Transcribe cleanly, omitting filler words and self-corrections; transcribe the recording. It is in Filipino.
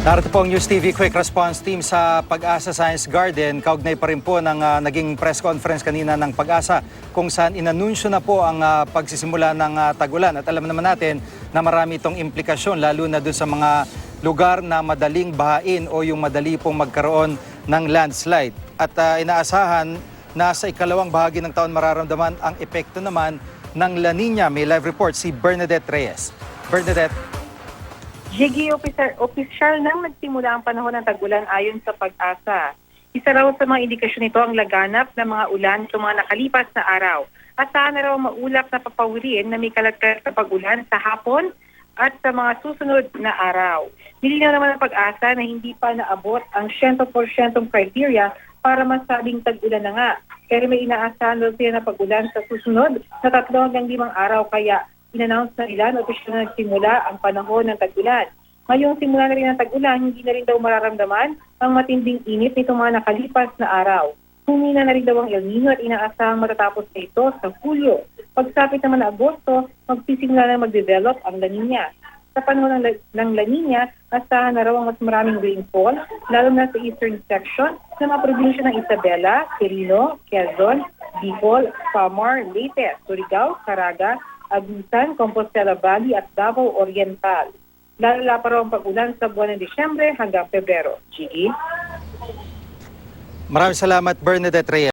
Narito po ang News TV Quick Response Team sa Pag-asa Science Garden. Kaugnay pa rin po ng naging press conference kanina ng Pag-asa kung saan inanunsyo na po ang pagsisimula ng tag-ulan. At alam naman natin na marami itong implikasyon lalo na doon sa mga lugar na madaling bahain o yung madali pong magkaroon ng landslide. At inaasahan na sa ikalawang bahagi ng taon mararamdaman ang epekto naman ng La Nina. May live report si Bernadette Reyes. Bernadette. Jiggy, opisyal nang nagsimula ang panahon ng tag-ulan ayon sa Pag-asa. Isa raw sa mga indikasyon nito ang laganap ng mga ulan sa mga nakalipas na araw. Asahan na raw maulap na papawirin na may kalat-kalat na pag-ulan sa hapon at sa mga susunod na araw. Nilinaw naman ang Pag-asa na hindi pa naabot ang 100% criteria para masabing tag-ulan na nga. Pero may inaasahan daw sila na pag-ulan sa susunod na 3 hanggang 5 araw kaya in-announce na nila na opisyal na nagsimula ang panahon ng tag-ulan. Ngayong simula na rin ang tag-ulan, hindi na rin daw mararamdaman ang matinding init nitong mga nakalipas na araw. Humina na rin daw ang El Nino at inaasahang matatapos na ito sa Hulyo. Pagsapit naman na Agosto, magsisimula na mag-develop ang La Nina. Sa panahon ng La Nina, asahan na raw ang mas maraming rainfall, lalo na sa eastern section ng mga probinsya ng Isabela, Quirino, Quezon, Bicol, Samar, Leyte, Surigao, Caraga, Agusan, Compostela Valley at Davao Oriental. Lalala pa raw ang pag-ulan sa buwan ng Disyembre hanggang Pebrero. Gigi? Maraming salamat, Bernadette Reyes.